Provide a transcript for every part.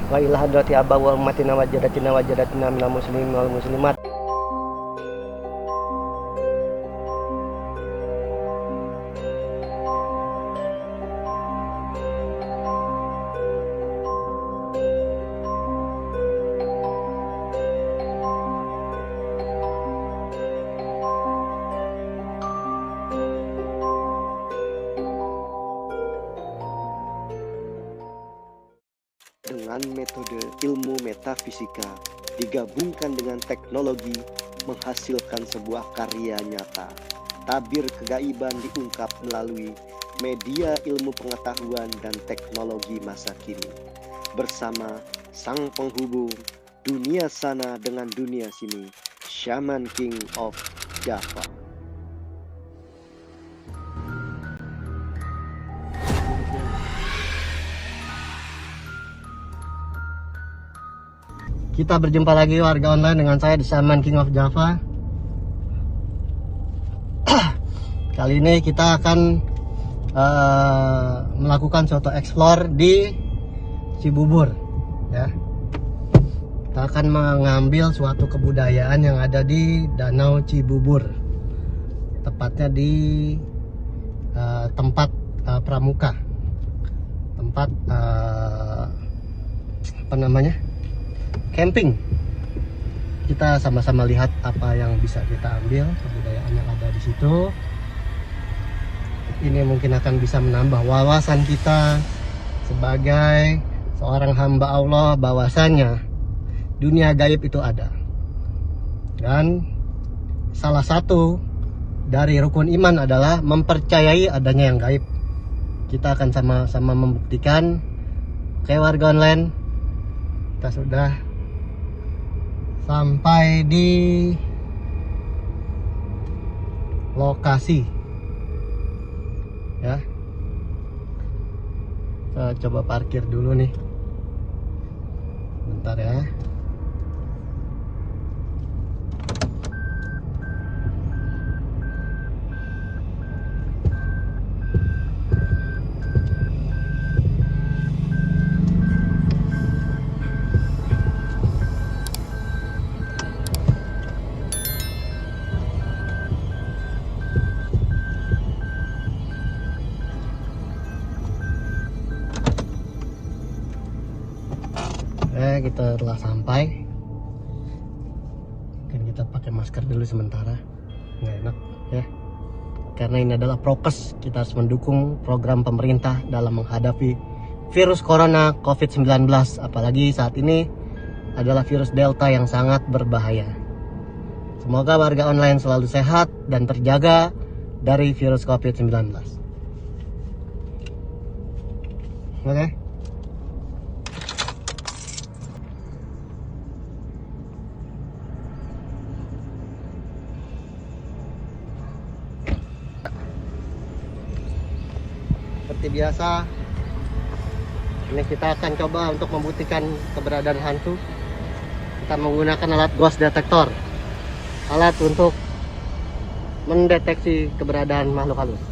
Wa ila hadrati aba wa ummatina wa jadatina minal muslimin wal muslimat. Dengan metode ilmu metafisika digabungkan dengan teknologi menghasilkan sebuah karya nyata. Tabir kegaiban diungkap melalui media ilmu pengetahuan dan teknologi masa kini. Bersama sang penghubung dunia sana dengan dunia sini, Shaman King of Java. Kita berjumpa lagi warga online dengan saya di Shaman King of Java. Kali ini kita akan melakukan suatu explore di Cibubur, ya. Kita akan mengambil suatu kebudayaan yang ada di Danau Cibubur, tepatnya di tempat pramuka, tempat apa namanya, camping. Kita sama-sama lihat apa yang bisa kita ambil, kebudayaan yang ada di situ. Ini mungkin akan bisa menambah wawasan kita sebagai seorang hamba Allah, bahwasannya dunia gaib itu ada. Dan salah satu dari rukun iman adalah mempercayai adanya yang gaib. Kita akan sama-sama membuktikan. Oke warga online, kita sudah sampai di lokasi, ya. Kita coba parkir dulu nih, bentar ya. Kita telah sampai. Mungkin kita pakai masker dulu sementara, nggak enak ya, karena ini adalah prokes. Kita harus mendukung program pemerintah dalam menghadapi virus corona COVID-19, apalagi saat ini adalah virus Delta yang sangat berbahaya. Semoga warga online selalu sehat dan terjaga dari virus COVID-19. Oke. Seperti biasa, ini kita akan coba untuk membuktikan keberadaan hantu. Kita menggunakan alat ghost detector, alat untuk mendeteksi keberadaan makhluk halus.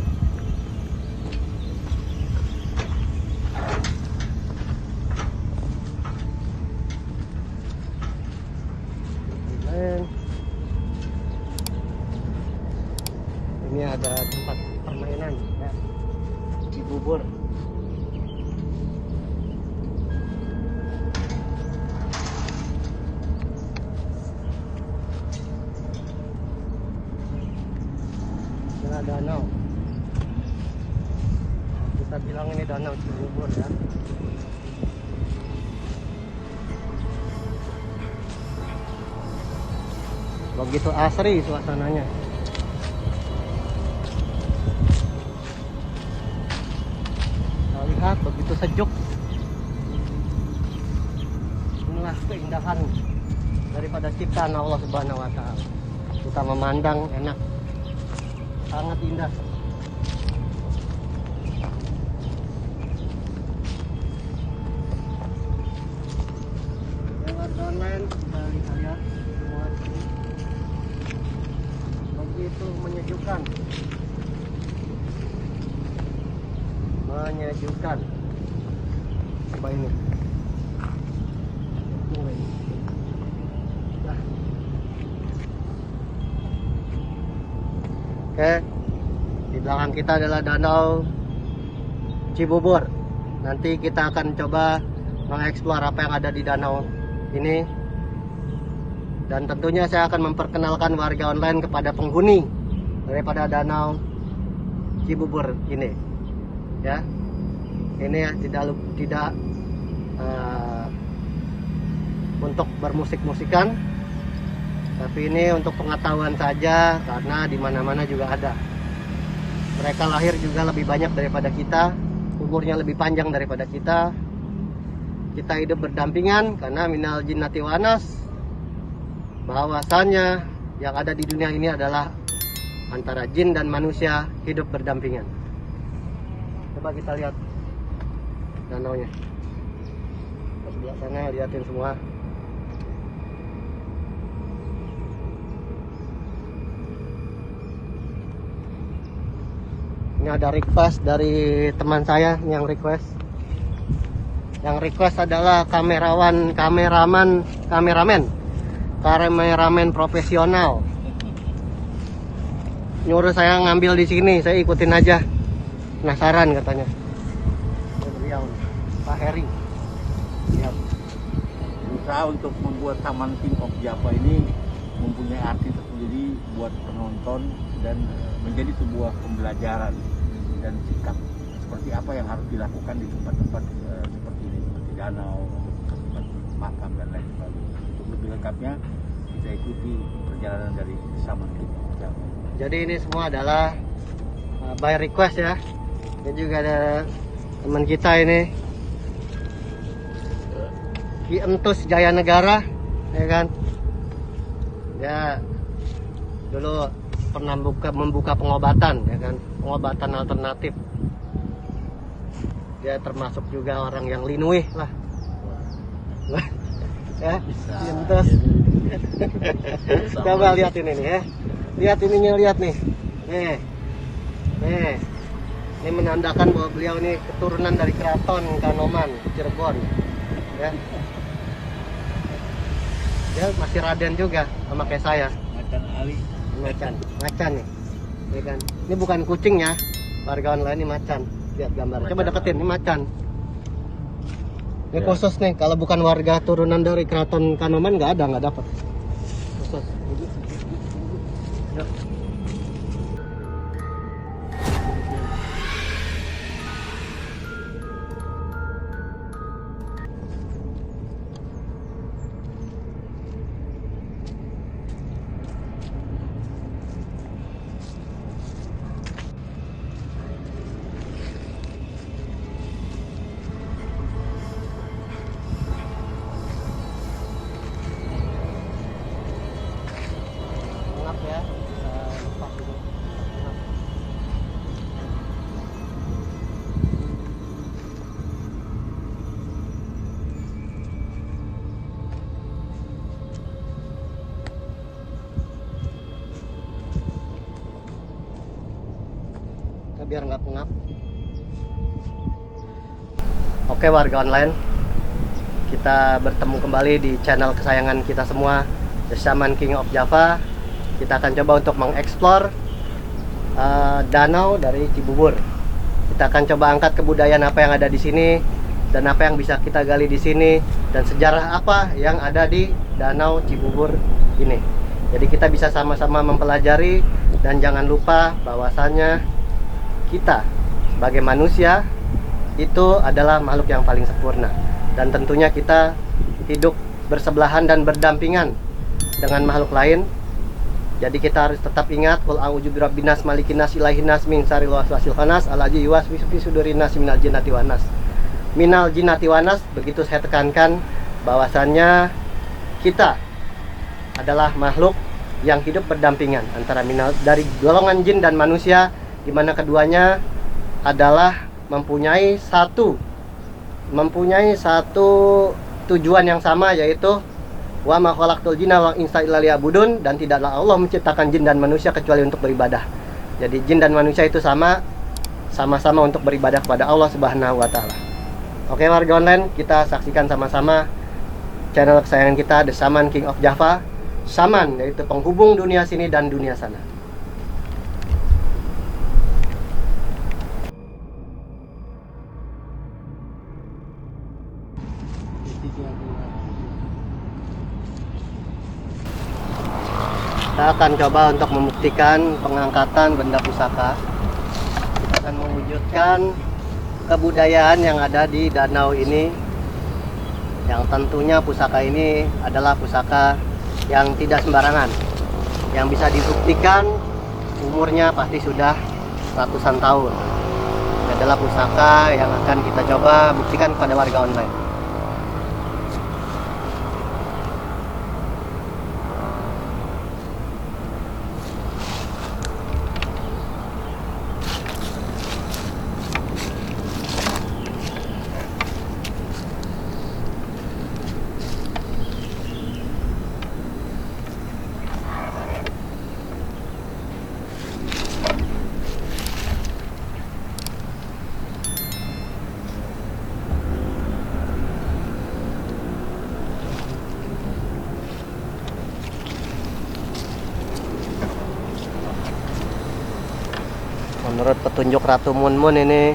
Ini ada tempat permainan, ya. Cibubur. Ini danau. Kita bilang ini danau Cibubur, ya. Begitu asri suasananya. Lihat, begitu sejuk. Inilah keindahan daripada ciptaan Allah Subhanahu wa Ta'ala. Kita memandang enak, sangat indah. Lewat online kita lihat semua ini. Begitu menyejukkan. Menyejukkan. Coba ini. Oke, di belakang kita adalah Danau Cibubur. Nanti kita akan coba mengeksplor apa yang ada di danau ini. Dan tentunya saya akan memperkenalkan warga online kepada penghuni daripada Danau Cibubur ini. Ya, ini ya tidak untuk bermusik-musikan, tapi ini untuk pengetahuan saja, karena di mana-mana juga ada. Mereka lahir juga lebih banyak daripada kita, umurnya lebih panjang daripada kita. Kita hidup berdampingan karena minal jinnati wanas, bahwasannya yang ada di dunia ini adalah antara jin dan manusia hidup berdampingan. Coba kita lihat danaunya. Sebelah sana lihatin semua. Ini ada request dari teman saya yang request. Yang request adalah kameramen profesional. Nyuruh saya ngambil di sini, saya ikutin aja. Penasaran katanya. Beliau, Pak Heri. Lihat. Usaha untuk membuat Taman King of Java ini mempunyai arti tersendiri buat penonton dan menjadi sebuah pembelajaran dan sikap seperti apa yang harus dilakukan di tempat-tempat seperti ini, seperti danau, tempat makam dan lain sebagainya. Untuk lebih lengkapnya kita ikuti perjalanan dari Taman King of Java. Jadi ini semua adalah by request ya. Dan juga ada teman kita ini, Ki Entus Jaya Negara, ya kan? Dia dulu pernah membuka pengobatan, ya kan? Pengobatan alternatif. Dia termasuk juga orang yang linuih lah. Ya, Ki Entus. Coba lihat ini nih ya. Lihat ininya, lihat nih. Nih. Ini menandakan bahwa beliau ini keturunan dari Keraton Kanoman, Cirebon. Ya. Dia masih Raden juga, sama kayak saya. Macan Ali. Macan nih. Ya kan? Ini bukan kucingnya, warga online ini macan. Lihat gambar. Coba deketin, ini macan. Ini Ya. khusus nih, kalau bukan warga turunan dari Keraton Kanoman nggak dapat. Khusus. Yuk. Maaf ya, lepas dulu. Maaf. Kita biar nggak pengap. Oke warga online, kita bertemu kembali di channel kesayangan kita semua, The Shaman King of Java. Kita akan coba untuk mengeksplor danau dari Cibubur. Kita akan coba angkat kebudayaan apa yang ada di sini dan apa yang bisa kita gali di sini dan sejarah apa yang ada di Danau Cibubur ini. Jadi kita bisa sama-sama mempelajari, dan jangan lupa bahwasannya kita sebagai manusia itu adalah makhluk yang paling sempurna, dan tentunya kita hidup bersebelahan dan berdampingan dengan makhluk lain. Jadi kita harus tetap ingat, qul a'udzu birabbinas malikinas ilahinas min syarril waswasil khannas allazi yuwaswisu fi sudurinas minal jinnati wanas. Minal jinnati wanas, begitu saya tekankan bahwasannya kita adalah makhluk yang hidup berdampingan antara dari golongan jin dan manusia, di mana keduanya adalah mempunyai satu tujuan yang sama, yaitu wa ma khalaqtul jinna wal insa illa liya'budun, dan tidaklah Allah menciptakan jin dan manusia kecuali untuk beribadah. Jadi jin dan manusia itu sama-sama untuk beribadah kepada Allah Subhanahu wa taala. Oke warga online, kita saksikan sama-sama channel kesayangan kita, The Shaman King of Java. Shaman yaitu penghubung dunia sini dan dunia sana. Kita akan coba untuk membuktikan pengangkatan benda pusaka. Kita akan mewujudkan kebudayaan yang ada di danau ini, yang tentunya pusaka ini adalah pusaka yang tidak sembarangan, yang bisa dibuktikan umurnya pasti sudah ratusan tahun. Ini adalah pusaka yang akan kita coba buktikan kepada warga online. Menurut petunjuk Ratu Munmun ini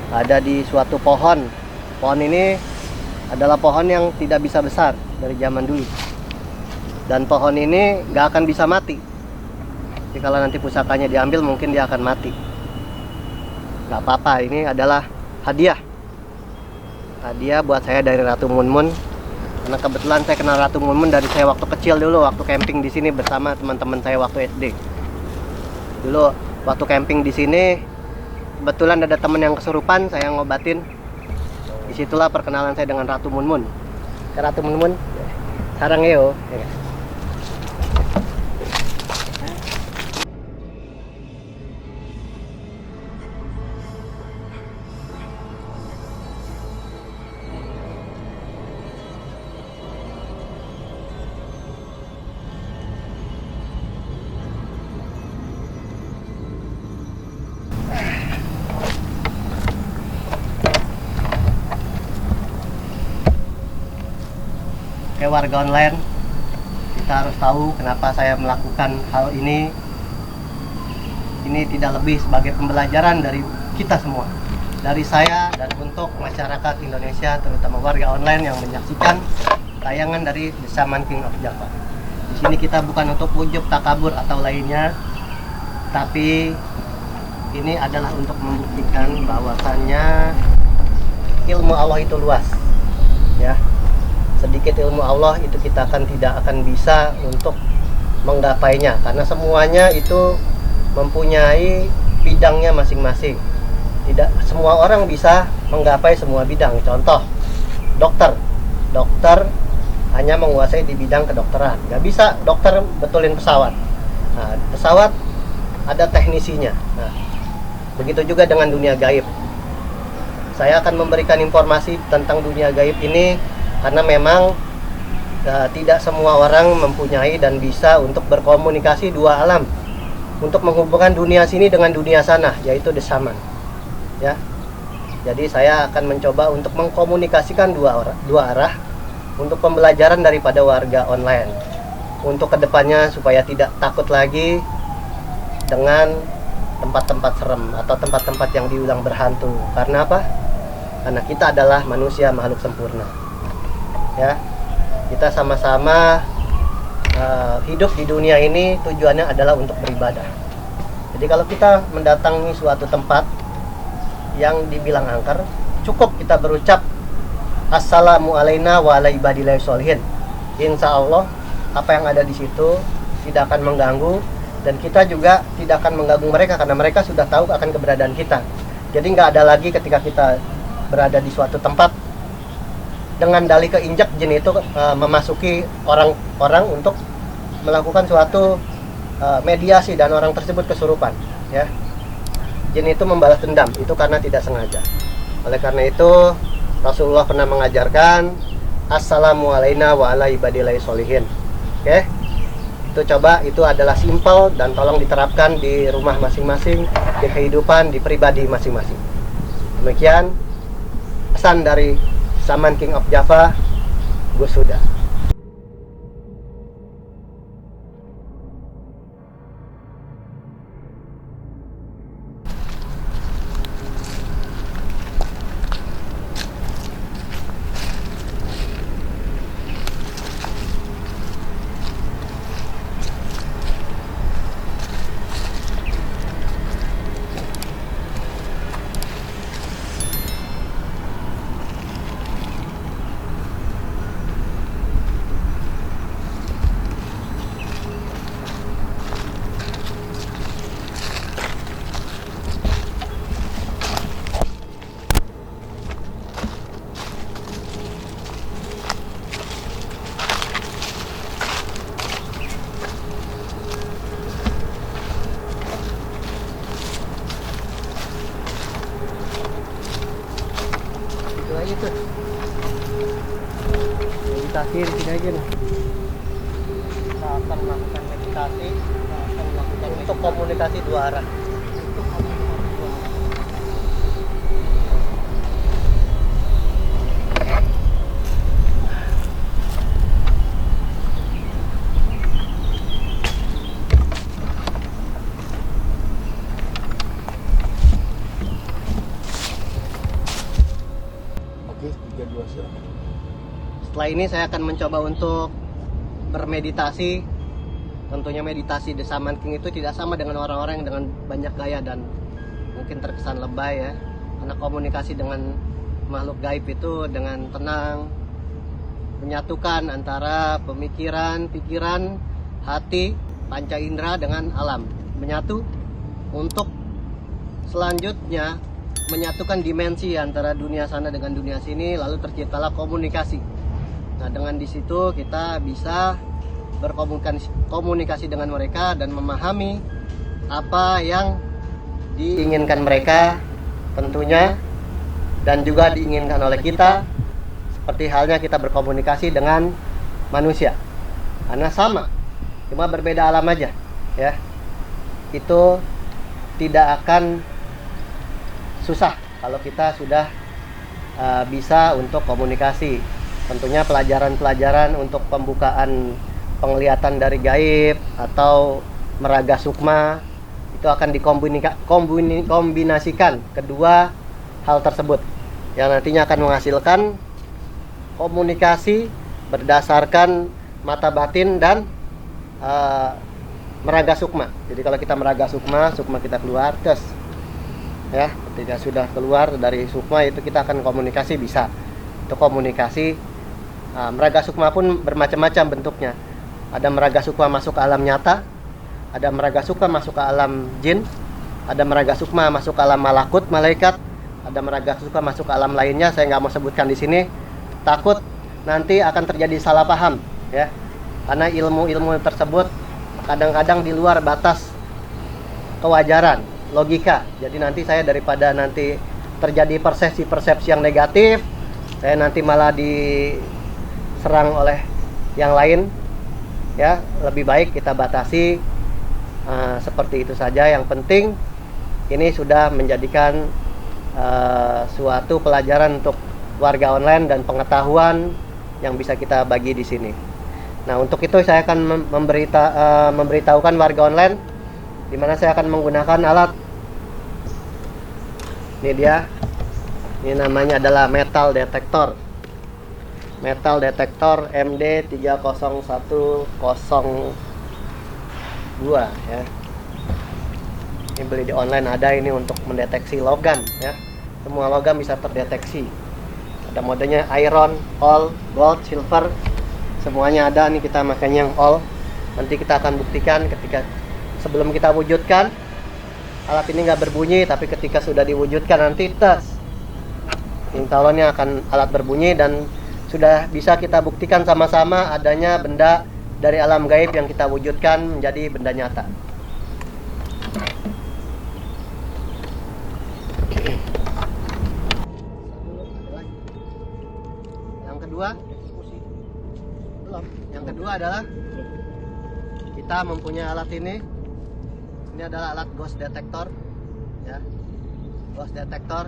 ada di suatu pohon. Pohon ini adalah pohon yang tidak bisa besar dari zaman dulu. Dan pohon ini gak akan bisa mati. Jadi kalau nanti pusakanya diambil mungkin dia akan mati. Gak apa-apa, ini adalah hadiah. Hadiah buat saya dari Ratu Munmun. Karena kebetulan saya kenal Ratu Munmun dari saya waktu kecil dulu, waktu camping di sini bersama teman-teman saya waktu SD. Dulu waktu camping di sini kebetulan ada teman yang kesurupan, saya ngobatin. Disitulah perkenalan saya dengan Ratu Munmun. Ratu Munmun, sarang yo. Oke warga online, kita harus tahu kenapa saya melakukan hal ini. Ini tidak lebih sebagai pembelajaran dari kita semua, dari saya dan untuk masyarakat Indonesia, terutama warga online yang menyaksikan tayangan dari The Shaman King of Java. Di sini kita bukan untuk ujub, takabur atau lainnya, tapi ini adalah untuk membuktikan bahwasannya ilmu Allah itu luas, ya. Sedikit ilmu Allah itu kita tidak akan bisa untuk menggapainya, karena semuanya itu mempunyai bidangnya masing-masing. Tidak semua orang bisa menggapai semua bidang. Contoh, dokter hanya menguasai di bidang kedokteran. Nggak bisa dokter betulin pesawat. Nah, pesawat ada teknisinya. Nah, begitu juga dengan dunia gaib. Saya akan memberikan informasi tentang dunia gaib ini karena memang tidak semua orang mempunyai dan bisa untuk berkomunikasi dua alam, untuk menghubungkan dunia sini dengan dunia sana, yaitu The Shaman, ya. Jadi saya akan mencoba untuk mengkomunikasikan dua arah untuk pembelajaran daripada warga online, untuk kedepannya supaya tidak takut lagi dengan tempat-tempat serem atau tempat-tempat yang diulang berhantu. Karena apa? Karena kita adalah manusia makhluk sempurna, ya. Kita sama-sama hidup di dunia ini tujuannya adalah untuk beribadah. Jadi kalau kita mendatangi suatu tempat yang dibilang angker, cukup kita berucap assalamu alaina wa ala ibadillahi sholihin. Insya Allah apa yang ada di situ tidak akan mengganggu, dan kita juga tidak akan mengganggu mereka karena mereka sudah tahu akan keberadaan kita. Jadi nggak ada lagi ketika kita berada di suatu tempat dengan dalih keinjak jin itu memasuki orang-orang untuk melakukan suatu mediasi dan orang tersebut kesurupan, ya. Jin itu membalas dendam itu karena tidak sengaja. Oleh karena itu Rasulullah pernah mengajarkan assalamu alaina wa ala ibadillahi sholihin. Oke. Itu coba, itu adalah simpel dan tolong diterapkan di rumah masing-masing, di kehidupan, di pribadi masing-masing. Demikian pesan dari Shaman King of Java, Gus Huda. meditasi di sini aja nih. Kita akan melakukan meditasi, untuk komunikasi dua arah. Oke, 3, 2, silakan. Setelah ini saya akan mencoba untuk bermeditasi. Tentunya meditasi The Shaman King itu tidak sama dengan orang-orang yang dengan banyak gaya dan mungkin terkesan lebay ya. Karena komunikasi dengan makhluk gaib itu dengan tenang, menyatukan antara pemikiran, pikiran, hati, panca indera dengan alam. Menyatu untuk selanjutnya menyatukan dimensi antara dunia sana dengan dunia sini, lalu terciptalah komunikasi. Nah, dengan di situ kita bisa berkomunikasi dengan mereka dan memahami apa yang diinginkan mereka tentunya, dan juga diinginkan oleh kita, seperti halnya kita berkomunikasi dengan manusia. Karena sama, cuma berbeda alam aja ya. Itu tidak akan susah kalau kita sudah bisa untuk komunikasi. Tentunya pelajaran-pelajaran untuk pembukaan penglihatan dari gaib atau meraga sukma itu akan dikombinasikan kedua hal tersebut yang nantinya akan menghasilkan komunikasi berdasarkan mata batin dan meraga sukma. Jadi kalau kita meraga sukma, sukma kita keluar, terus ya ketika sudah keluar dari sukma itu kita akan komunikasi bisa. Itu komunikasi meraga sukma pun bermacam-macam bentuknya. Ada meraga sukma masuk ke alam nyata, ada meraga sukma masuk ke alam jin, ada meraga sukma masuk ke alam malakut, malaikat, ada meraga sukma masuk ke alam lainnya. Saya nggak mau sebutkan di sini, takut nanti akan terjadi salah paham ya. Karena ilmu-ilmu tersebut kadang-kadang di luar batas kewajaran, logika. Jadi nanti saya daripada nanti terjadi persepsi-persepsi yang negatif, saya nanti malah diserang oleh yang lain ya. Lebih baik kita batasi seperti itu saja. Yang penting ini sudah menjadikan suatu pelajaran untuk warga online dan pengetahuan yang bisa kita bagi di sini. Nah, untuk itu saya akan memberitahukan warga online di mana saya akan menggunakan alat. Ini dia. Ini namanya adalah metal detector. Metal detector MD30102 ya. Ini beli di online, ada ini untuk mendeteksi logam ya. Semua logam bisa terdeteksi. Ada modenya iron, all, gold, silver. Semuanya ada. Nih kita makanya yang all. Nanti kita akan buktikan ketika sebelum kita wujudkan alat ini nggak berbunyi, tapi ketika sudah diwujudkan nanti tes. Insya Allah ini akan alat berbunyi dan sudah bisa kita buktikan sama-sama adanya benda dari alam gaib yang kita wujudkan menjadi benda nyata. Yang kedua adalah kita mempunyai alat ini. Ini adalah alat ghost detector ya. Ghost detector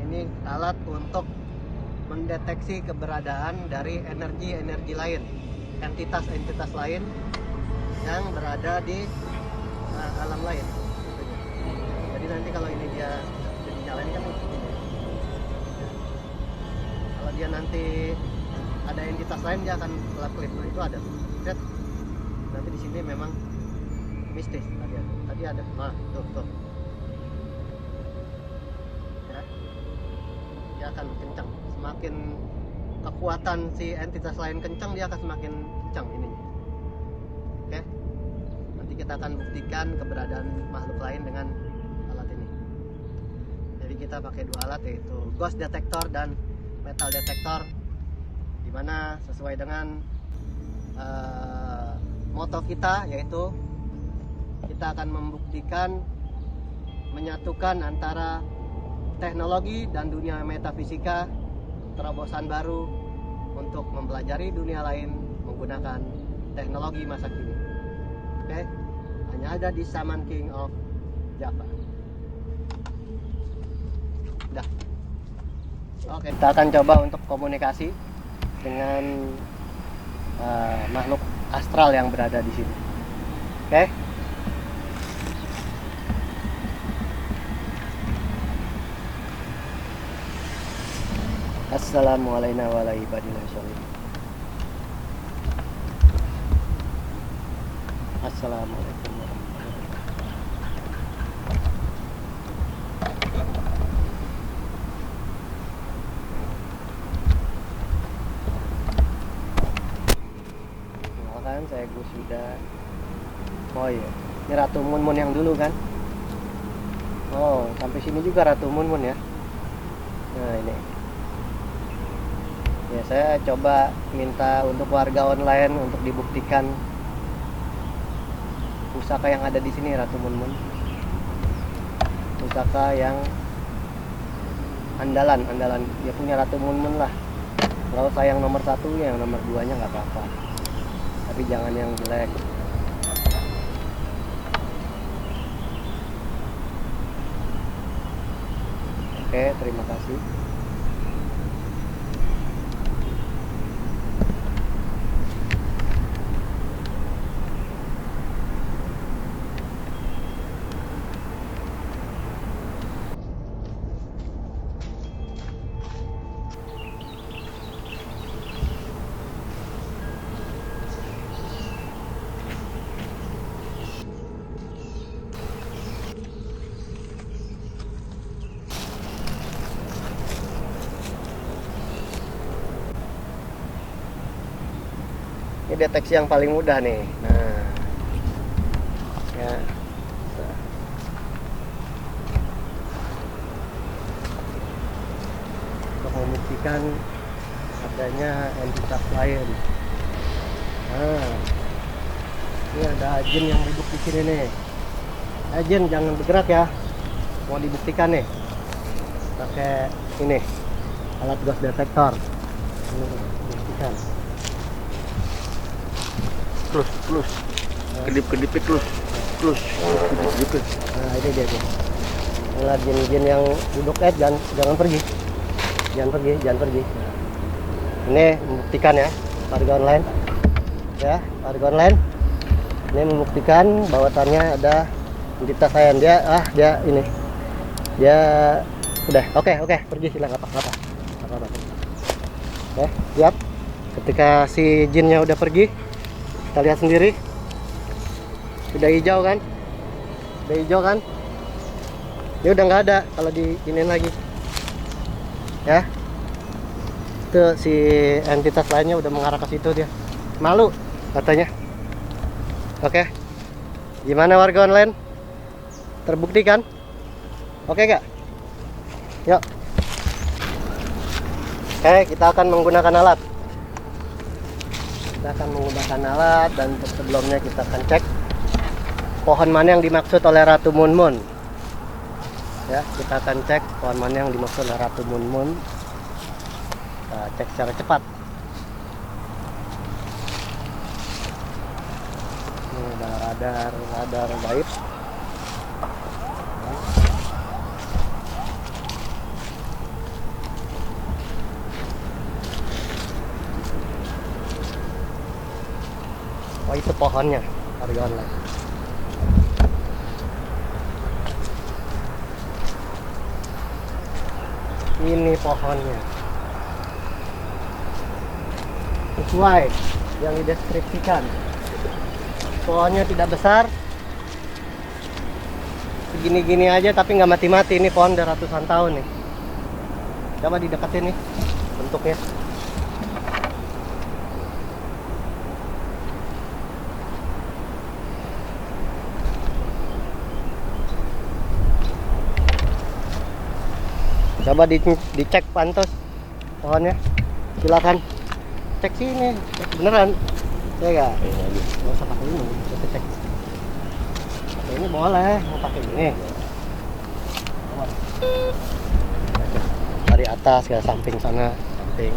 ini alat untuk mendeteksi keberadaan dari energi-energi lain, entitas-entitas lain yang berada di alam lain. Jadi nanti kalau ini dia dinyalain kan ini. Kalau dia nanti ada entitas lain dia akan kelap-kelip. Nah, itu ada. Lihat. Nanti di sini memang mistis tadi ada. Nah, tuh. Ya. Dia akan kencang. Semakin kekuatan si entitas lain kencang, dia akan semakin kencang ininya. Oke. Nanti kita akan buktikan keberadaan makhluk lain dengan alat ini. Jadi kita pakai dua alat, yaitu ghost detector dan metal detector, dimana sesuai dengan moto kita, yaitu kita akan membuktikan menyatukan antara teknologi dan dunia metafisika, terobosan baru untuk mempelajari dunia lain menggunakan teknologi masa kini. Oke, hanya ada di Shaman King of Java. Udah. Oke, kita akan coba untuk komunikasi dengan makhluk astral yang berada di sini. Oke. Assalamualaikum warahmatullahi wabarakatuh. Assalamualaikum warahmatullahi wabarakatuh. Kenalkan, saya Gus Yuda. Oh iya, ini Ratu Munmun yang dulu kan? Oh, sampai sini juga Ratu Munmun ya. Nah ini. Ya, saya coba minta untuk warga online untuk dibuktikan pusaka yang ada di sini, Ratu Munmun. Pusaka yang andalan. Dia punya Ratu Munmun lah. Kalau saya yang nomor 1, yang nomor 2-nya nggak apa-apa. Tapi jangan yang jelek. Oke, terima kasih. Ini deteksi yang paling mudah nih. Nah, ya. Untuk membuktikan adanya entitas lain. Nah, ini ada jin yang duduk di sini nih. Jin, jangan bergerak ya. Mau dibuktikan nih. Pakai ini, alat ghost detector. Ini, buktikan. Plus kedip-kedipit plus kedip. Nah ini dia tuh. Inilah jin-jin yang duduk, jangan pergi. Nah, ini membuktikan ya, warga online. Ya, warga online. Ini membuktikan bahwasannya ada entitas lain. Dia ini. Dia udah, oke, pergi silakan, apa. Oke, siap. Ketika si jinnya udah pergi, kita lihat sendiri, sudah hijau kan? Dia udah nggak ada kalau diinin lagi, ya. Itu si entitas lainnya udah mengarah ke situ, dia malu katanya. Oke, gimana warga online? Terbukti kan? Oke gak? Yuk. Oke, kita akan menggunakan alat. Dan sebelumnya kita akan cek pohon mana yang dimaksud oleh Ratu Munmun. Ya, kita akan cek pohon mana yang dimaksud oleh Ratu Munmun. Kita cek secara cepat. Ini ada radar gaib. Oh, itu pohonnya, warga online. Ini pohonnya. Sesuai yang dideskripsikan. Pohonnya tidak besar. Segini-gini aja tapi nggak mati-mati. Ini pohon udah ratusan tahun nih. Coba dideketin nih bentuknya. Coba dicek pantos pohonnya, silakan cek sini, beneran, ya nggak? Nggak usah pakai ini, kita cek. Ini boleh, mau pakai ini. Dari atas ke samping sana, samping.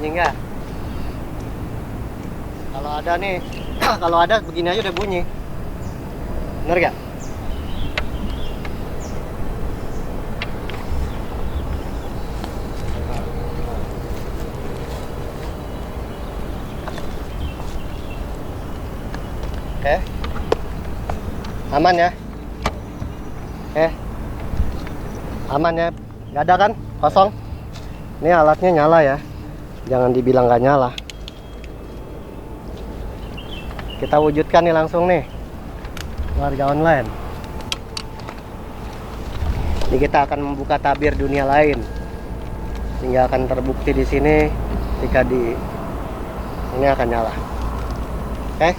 bunyi nggak? Kalau ada nih, kalau ada begini aja udah bunyi. Bener gak? Oke. Aman ya? Aman ya? Gak ada kan? Kosong? Ini alatnya nyala ya. Jangan dibilang gak nyala. Kita wujudkan nih langsung nih. Warga online. Ini kita akan membuka tabir dunia lain. Sehingga akan terbukti di sini ketika ini akan nyala. Oke?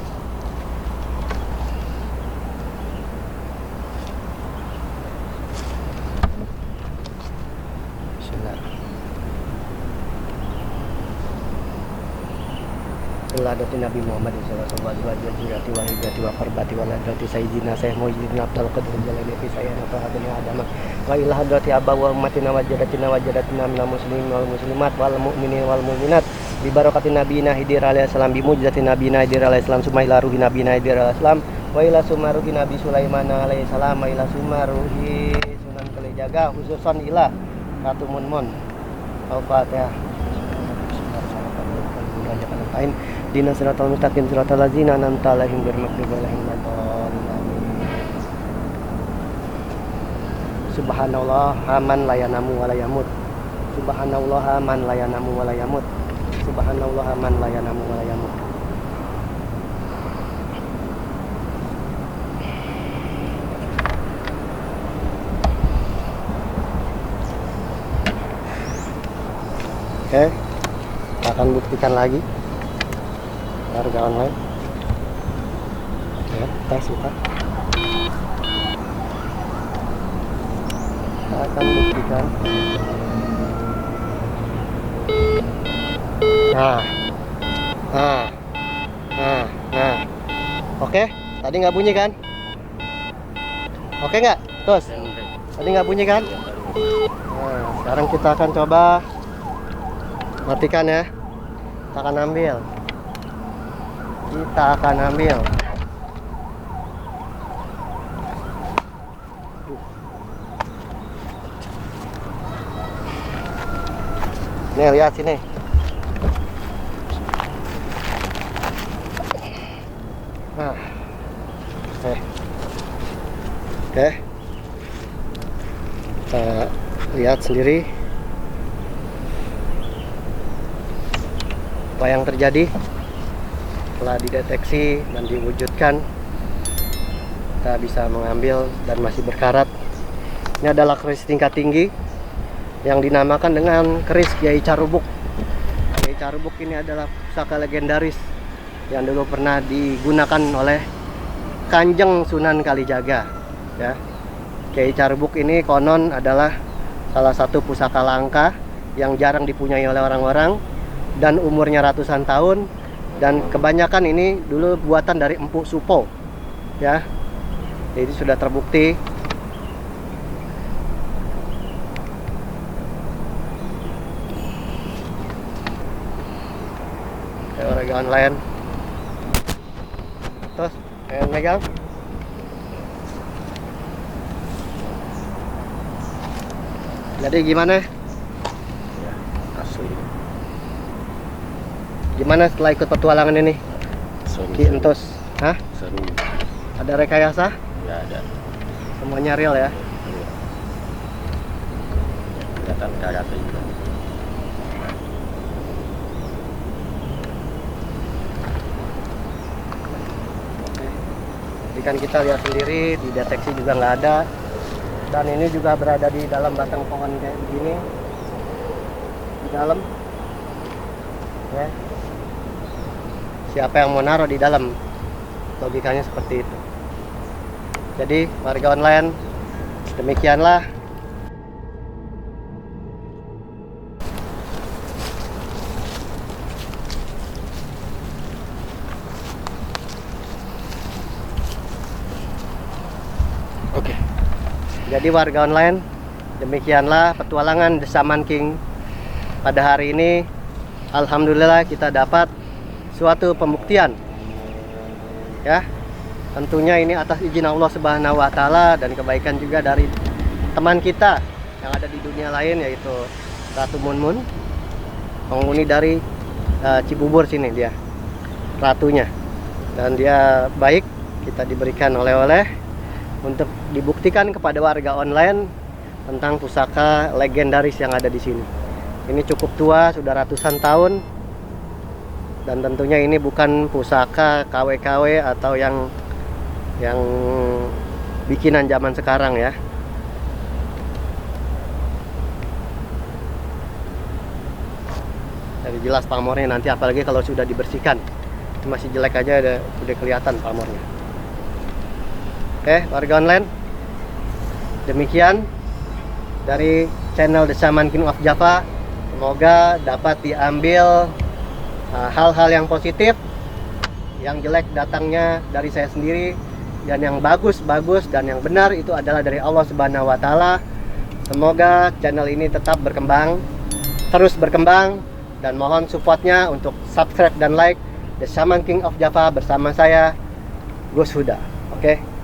Ladati Nabi Muhammad sallallahu alaihi wasallam wa hidayati wa qarbati wa ladati sayyidina Syekh Muhyiddin Abdul Qadir Jalani fi sayyidina Muhammadin Adam wa ila hadrati abba wa ummatina wajadatina minal muslimin wal muslimat wal mu'minin wal mu'minat bi barakatin nabiyina hidir alaihi salam bi mujizati nabiyina hidir alaihi salam summa ila ruhi nabiyina hidir alaihi salam wa ila sumaruhi nabi Sulaiman alaihi salam wa ila sumaruhi Sunan Kalijaga khususan ila Ratu Munmun. Al-Fatihah. Dina siratal mustaqim siratal ladzina an'amta 'alaihim ghairil maghdubi 'alaihim waladdallin. Subhanallah man la yanamu wa la yamut. Subhanallah man la yanamu wa la yamut. Subhanallah man la yanamu wa la yamut. Oke, kita akan buktikan lagi. Warga online ya, tes kita akan buktikan. Nah oke, tadi nggak bunyi kan? Oke nggak? Terus tadi nggak bunyi kan? Nah, sekarang kita akan coba matikan ya. Kita akan ambil. Nih lihat sini. Nah, oke. Kita lihat sendiri apa yang terjadi. Setelah dideteksi dan diwujudkan, kita bisa mengambil dan masih berkarat. Ini adalah keris tingkat tinggi yang dinamakan dengan keris Kiai Carubuk. Kiai Carubuk ini adalah pusaka legendaris yang dulu pernah digunakan oleh Kanjeng Sunan Kalijaga. Ya, Kiai Carubuk ini konon adalah salah satu pusaka langka yang jarang dipunyai oleh orang-orang dan umurnya ratusan tahun. Dan kebanyakan ini dulu buatan dari Empu Supo, ya. Jadi sudah terbukti. Warga online. Terus, yang megang. Jadi gimana? Ya, asli. Gimana setelah ikut petualangan ini? Di Entus, hah? Seru. Ada rekayasa? Ya ada. Semuanya real ya? Kelihatan karate juga. Jadi kan kita lihat sendiri, dideteksi juga nggak ada. Dan ini juga berada di dalam batang pohon kayak begini. Di dalam. Ya. Siapa yang mau naruh di dalam? Logikanya seperti itu. Jadi warga online, demikianlah oke. Jadi warga online, demikianlah petualangan The Shaman King pada hari ini. alhamdulillah kita dapat suatu pembuktian. Ya. Tentunya ini atas izin Allah Subhanahu wa taala dan kebaikan juga dari teman kita yang ada di dunia lain, yaitu Ratu Munmun, penghuni dari Cibubur sini, dia ratunya. Dan dia baik, kita diberikan oleh-oleh untuk dibuktikan kepada warga online tentang pusaka legendaris yang ada di sini. Ini cukup tua, sudah ratusan tahun. Dan tentunya ini bukan pusaka KW-KW atau yang bikinan zaman sekarang ya. Jadi jelas pamornya nanti, apalagi kalau sudah dibersihkan. Masih jelek aja udah kelihatan pamornya. Oke, warga online, demikian dari channel The Shaman King of Java. Semoga dapat diambil hal-hal yang positif, yang jelek datangnya dari saya sendiri, dan yang bagus dan yang benar itu adalah dari Allah Subhanahu wa taala. Semoga channel ini tetap berkembang, terus berkembang, dan mohon supportnya untuk subscribe dan like The Shaman King of Java bersama saya, Gus Huda. Oke.